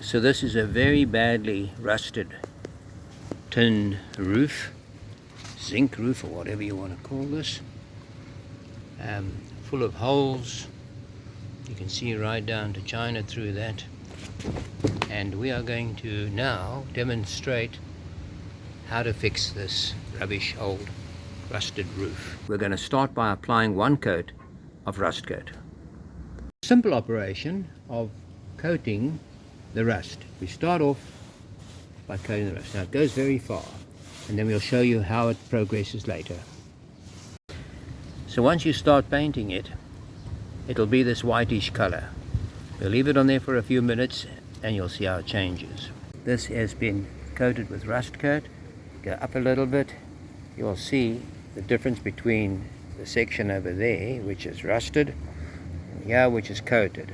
So this is a very badly rusted tin roof, zinc roof or whatever you want to call this, full of holes. You can see right down to China through that. And we are going to now demonstrate how to fix this rubbish old rusted roof. We're going to start by applying one coat of RustKote. Simple operation of coating the rust. We start off by coating the rust. Now it goes very far, and then we'll show you how it progresses later. So once you start painting it, it'll be this whitish color. We'll leave it on there for a few minutes and you'll see how it changes. This has been coated with RustKote. Go up a little bit, you'll see the difference between the section over there, which is rusted, and here, which is coated.